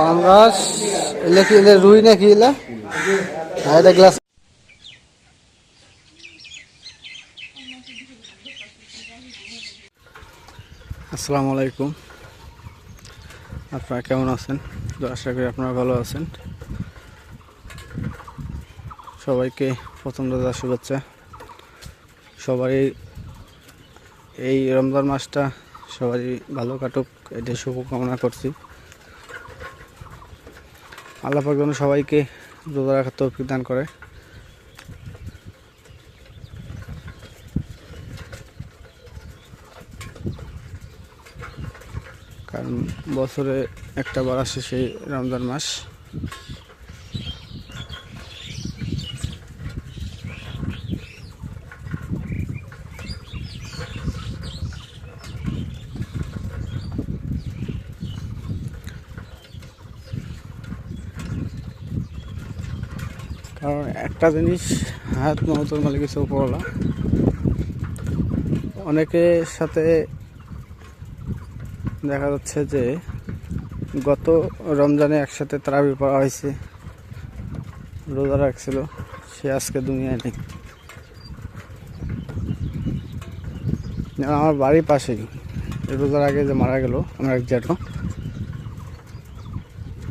পাঙ্গাস এলে কি এলে রুই নাকি এলে এটা গ্লাস। আসসালামু আলাইকুম, আপনারা কেমন আছেন? আশা করি আপনারা ভালো আছেন। সবাইকে প্রথম রোজার শুভেচ্ছা। সবাই এই রমজান মাসটা সবাই ভালো কাটুক, এটাই শুভকামনা করছি। আল্লাহ পাক যেন সবাইকে রোজা রাখার তৌফিক দান করে। কারণ বছরে একটা বার আসে সেই রমজান মাস। কারণ একটা জিনিস, হায়াত মহতুল মালিক উপরওয়ালা, অনেকের সাথে দেখা যাচ্ছে যে গত রমজানে একসাথে তারাবি পড়া হয়েছে, রোজা রাখছিল, সে আজকে দুনিয়ায় নেই। আমার বাড়ির পাশেই রোজার আগে যে মারা গেল আমার এক জ্যাঠো,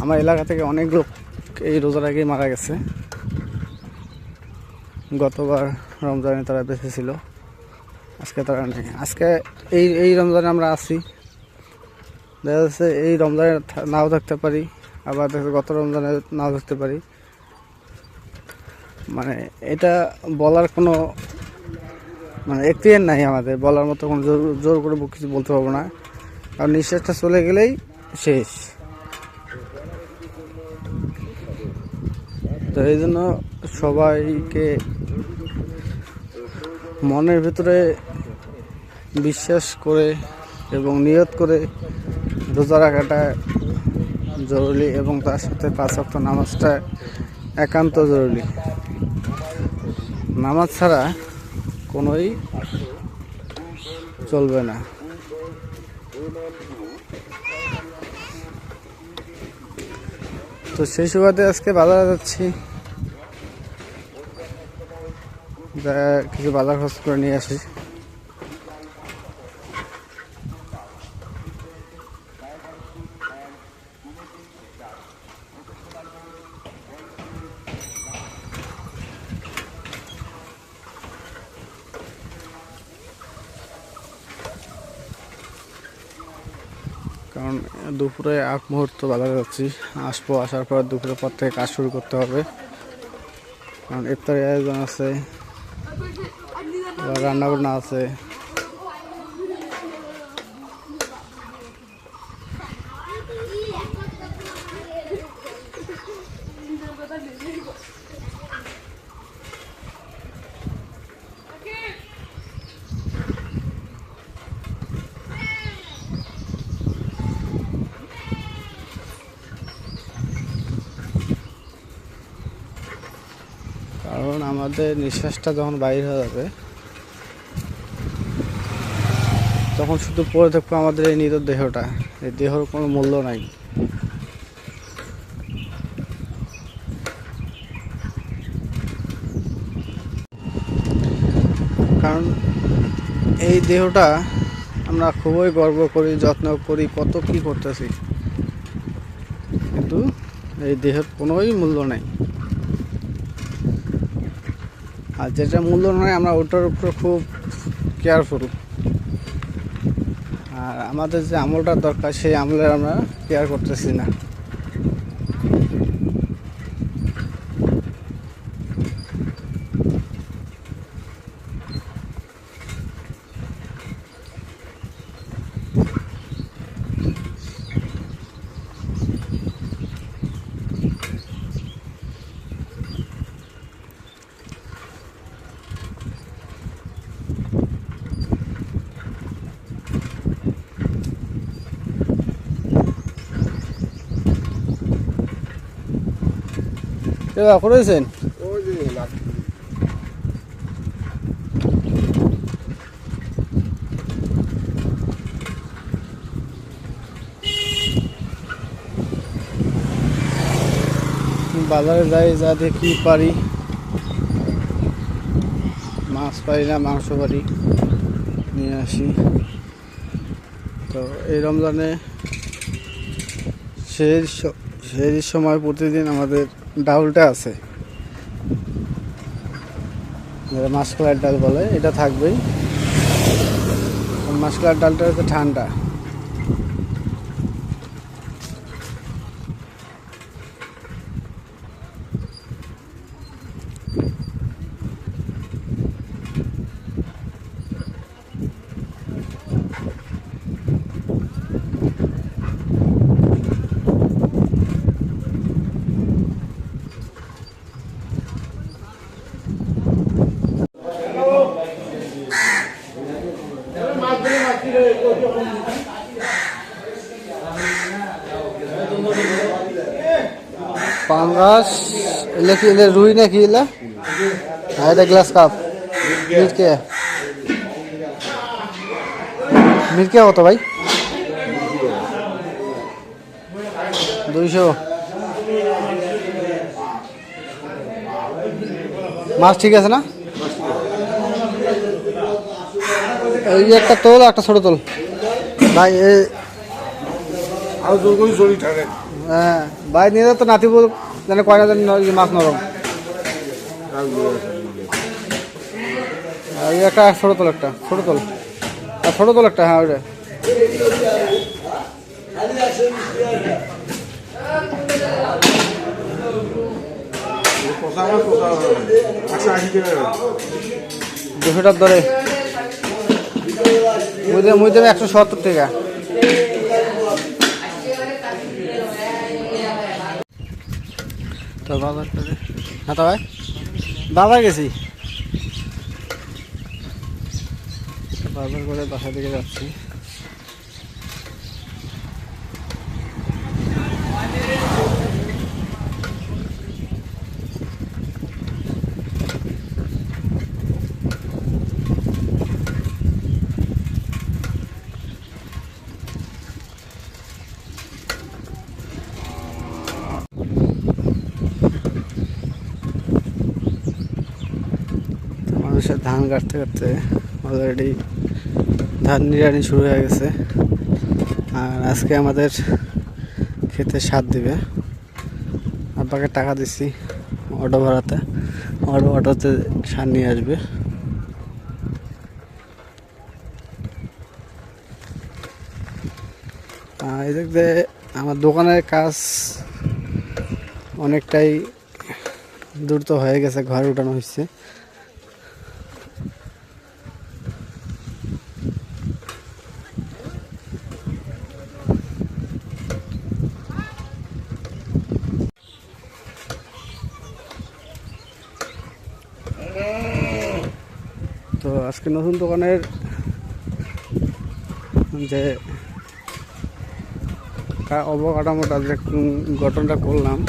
আমার এলাকা থেকে অনেক লোক এই রোজার আগেই মারা গেছে। গতবার রমজানে তারা বেঁচে ছিল, আজকে তারা নেই। আজকে এই রমজানে আমরা আছি, দেখা যাচ্ছে এই রমজানে নাও থাকতে পারি, আবার গত রমজানে নাও থাকতে পারি। মানে এটা বলার কোনো এখতিয়ার নাই আমাদের, বলার মতো কোনো জোর করে কিছু বলতে পারবো না। কারণ নিঃশ্বাসটা চলে গেলেই শেষ। তো এই জন্য সবাইকে মনের ভিতরে বিশ্বাস করে এবং নিয়ত করে রোজা রাখাটা জরুরি, এবং তার সাথে 5 ওয়াক্ত নামাজটা একান্ত জরুরি। নামাজ ছাড়া কোনোই চলবে না। তো সেই সুবাদে আজকে বাজারে যাচ্ছি, কিছু বাজার খরচ করে নিয়ে আসি। কারণ দুপুরে আগ মুহূর্ত বাজারে যাচ্ছি, আসার পর দুপুরের পর থেকে কাজ শুরু করতে হবে। কারণ ইফতারি আয়োজন আছে, রান্না বান্না আছে। কারণ আমাদের নিঃশ্বাসটা যখন বাইরে হয়ে যাবে, তখন শুধু পড়ে থাকবে আমাদের এই নিজ দেহটা। এই দেহর কোনো মূল্য নাই। কারণ এই দেহটা আমরা খুবই গর্ব করি, যত্ন করি, কত কি করতেছি, কিন্তু এই দেহের কোনোই মূল্য নাই। আর যেটা মূল্য নয়, আমরা ওটার উপরে খুব কেয়ারফুল। আর আমাদের যে আমলটার দরকার, সেই আমলের আমরা কেয়ার করতেছি না। করেছেন বাজারে যাই, যা দেখি পারি, মাছ পারি না মাংস পারি নিয়ে আসি। তো এই রমজানে সেই সময় প্রতিদিন আমাদের ডাউলটা আছে, মাসকলাইয়ের ডাল বলে, এটা থাকবেই। মাসকলাইয়ের ডালটা হচ্ছে ঠান্ডা। পাঙ্গাস এলে কি, এলে রুই নাকি এলে? হ্যাঁ, এটা গ্লাস কাপ। মিরকে কত ভাই? 200। মাছ ঠিক আছে না? এই একটা তোল, একটা ছোট তোল ভাই। হ্যাঁ ভাই, নিয়ে তো নাতি বল জানে কয়না জানি মাছ নরম। এই একটা ছোট তোল, একটা ছোট তোল, আর ছোট তোল একটা। হ্যাঁ ওইটা $200 ধরে মুই দেবে 170 টাকা। তো বাজার করে, হ্যাঁ তো ভাই বাজার গেছি, বাজার করে বাসা দিকে যাচ্ছি। মানুষের ধান কাটতে কাটতে অলরেডি ধান নিড়ানি শুরু হয়ে গেছে। আর আজকে আমাদের খেতে সার দিবে। আব্বাকে টাকা দিচ্ছি অটো ভাড়াতে, অটোতে সার নিয়ে আসবে। এদিক দিয়ে আমার দোকানের কাজ অনেকটাই দ্রুত হয়ে গেছে, ঘরে উঠানো হচ্ছে। তো আজকে নতুন দোকানের যে অবকাঠামোটা যে গঠনটা করলাম,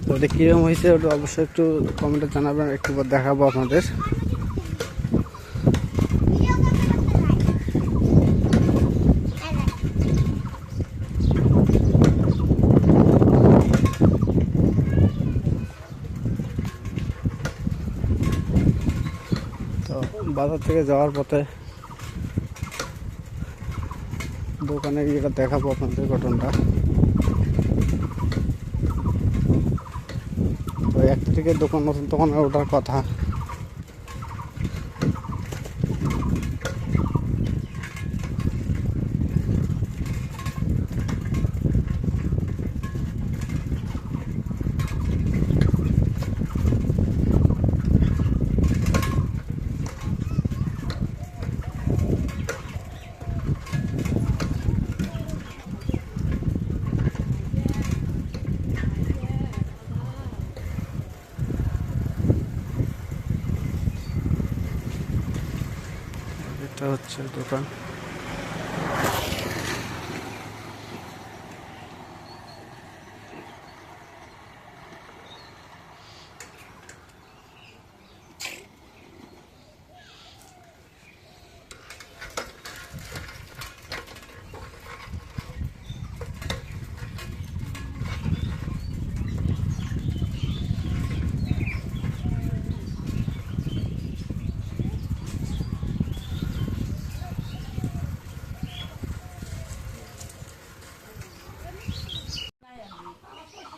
তো ওটা কীরকম হয়েছে ওটা অবশ্যই একটু কমেন্টে জানাবেন, একটু দেখাবো আপনাদের। তো বাজার থেকে যাওয়ার পথে দোকানে গিয়ে দেখাবো আপনাদের গঠনটা। তো 1 থেকে দোকান নতুন দোকানে ওঠার কথা। এটা হচ্ছে দোকান।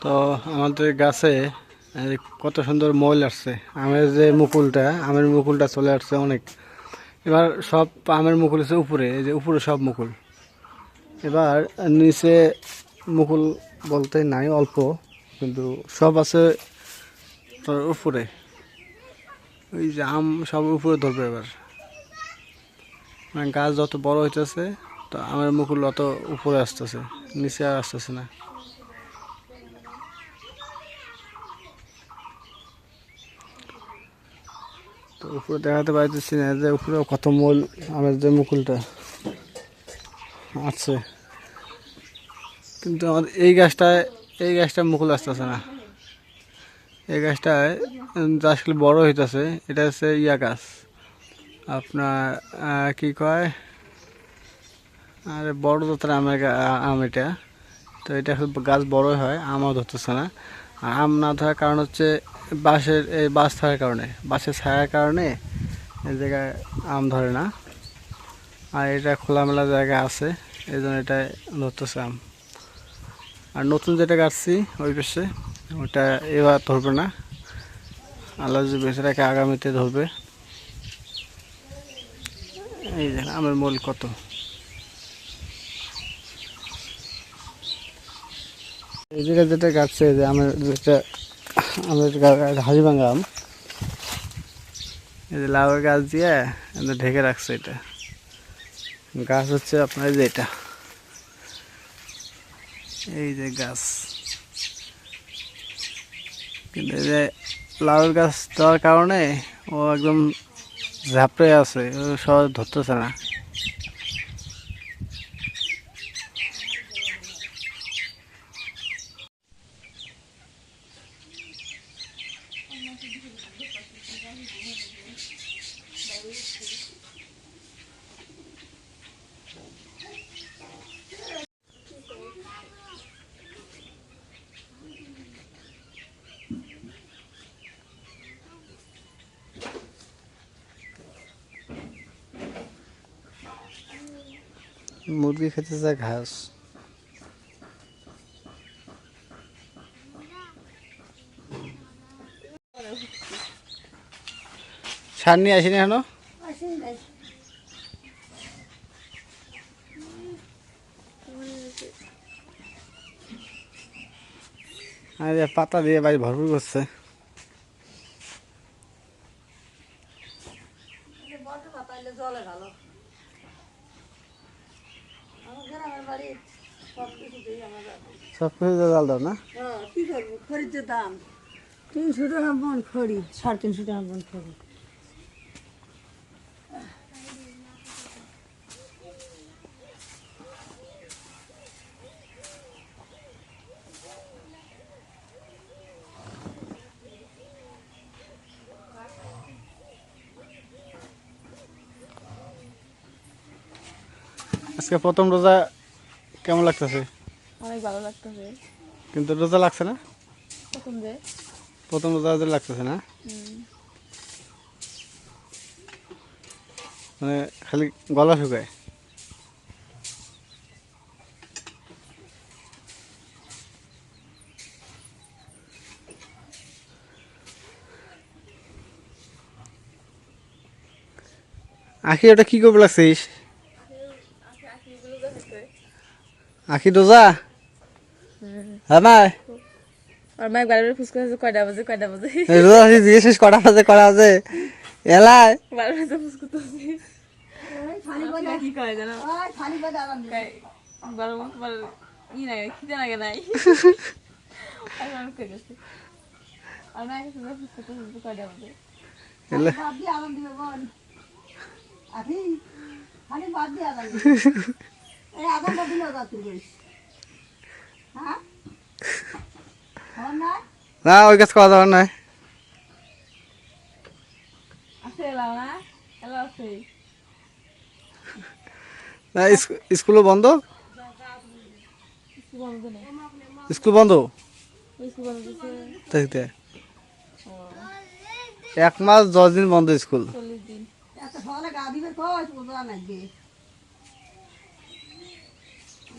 তো আমাদের গাছে এই কত সুন্দর মল আসছে, আমের যে মুকুলটা, আমের মুকুলটা চলে আসছে অনেক। এবার সব আমের মুকুল আছে উপরে, এই যে উপরে সব মুকুল। এবার নিচে মুকুল বলতে নাই, অল্প, কিন্তু সব আছে তোর উপরে। ওই যে আম সব উপরে ধরবে এবার, মানে গাছ যত বড় হইতেছে তো আমের মুকুল অত উপরে আসতেছে, নিচে আর আসতেছে না। তো উপরে দেখাতে পারতেছি না যে উপরে কত মূল আমের যে মুকুলটা আছে, কিন্তু আমাদের এই গাছটায় মুকুল আসতেছে না। এই গাছটায় আসলে বড় হইতেছে, এটা হচ্ছে ইয়া গাছ আপনার কি কয়, আরে বড় জাতের আম এটা। তো এটা গাছ বড় হয়, আমও ধরতেছে না। আর আম না ধরার কারণ হচ্ছে এই বাঁশ থাকার কারণে, বাঁশের ছায়ার কারণে এই জায়গায় আম ধরে না। আর এটা খোলামেলা জায়গা আছে, এই জন্য এটা ধরতেছে আম। আর নতুন যেটা গাছছি ওই পাশে, ওটা এবার ধরবে না, আল্লাহ যদি বেঁচে রাখে আগামীতে ধরবে। এই যে আমের মূল কত, এই জায়গায় যেটা গাছছে যে আমের যেটা আমের হাজিভাঙ্গা আম, এই যে লাউয়ের গাছ দিয়ে ঢেকে রাখছে। এটা গাছ হচ্ছে আপনার যে এটা, এই যে গাছ, কিন্তু এই যে লাউয়ের গাছ দেওয়ার কারণে ও একদম ঝাপড়ে আছে, ও সহজে ধরতেছে না। মুরগি খেতে চায় ঘাস। সার নিয়ে আসিনি এখনো? আরে পাতা দিয়ে বাড়ি ভরপুর করছে। সব কিছু জাল দাও না? কি করবো, খড়ির যে দাম 300 টাকা মন খড়ি, 350 টাকা মন খড়ি। আজকে প্রথম রোজা কেমন লাগতেছে? অনেক ভালো লাগতেছে। কিন্তু রোজা লাগছে না? প্রথম রোজা লাগতেছে না, মানে খালি গলা শুকায়। আখি ওটা কি করবে লাগছিস? আখি রোজা? হ্যাঁ না, আর মাইক বারে ফুসকা আছে কয়টা বাজে রোজা আছি জিজ্ঞেস কটা বাজে এলাই বারে ফুসকুতাছি। কি করে জানো, বারো বার ই নাই, খিদে লাগে নাই। আর আমি কই গেছি, আর না কিছু ফুসকুতাছি কয়টা বাজে এলে বাদ দিয়ে আরাম দিবে বল। আখি খালি বাদ দিয়ে আরাম এই আগাম বাদ দিলে রাত্রি করিস। হ্যাঁ না না, ওই কাজ করা যাবে না। আছে এলাও না, এলাও আছে। না, স্কুলও বন্ধ, স্কুল বন্ধ নেই, স্কুল বন্ধ স্কুল বন্ধ দিছে থাকতে 1 মাস 10 দিন বন্ধ স্কুল। 40 দিন। এত সকালে গা দিবে কই বোঝা লাগবে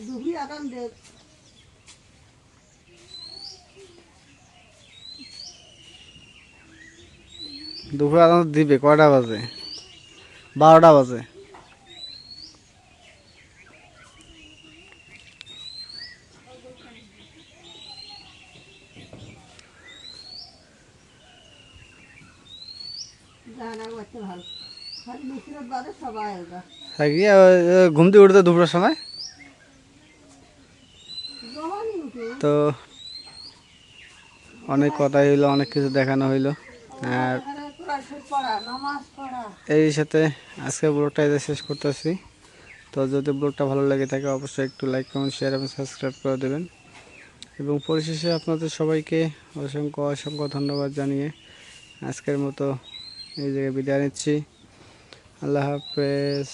দুপুরি আগাম দে দুপুরে আজান দিবে কয়টা বাজে? 12টা বাজে। জানা করতে ভালো খালি মিশ্রত বাদে সবাই ওটা থাকি ঘুম থেকে উঠতে দুপুরের সময়। জমানি উঠে তো অনেক কথাই হইলো, অনেক কিছু দেখানো হইলো। আর এখানে কোরআন শরীফ পড়া নামাজ পড়া এই সাথে আজকে ব্লগটা এতে শেষ করতেছি। তো যদি ব্লগটা ভালো লাগে থাকে অবশ্যই একটু লাইক কমেন্ট শেয়ার এবং সাবস্ক্রাইব করে দেবেন। এবং পরিশেষে আপনাদের সবাইকে অসংখ্য অসংখ্য ধন্যবাদ জানিয়ে আজকের মতো এই জায়গায় বিদায় নিচ্ছি। আল্লাহ হাফেজ।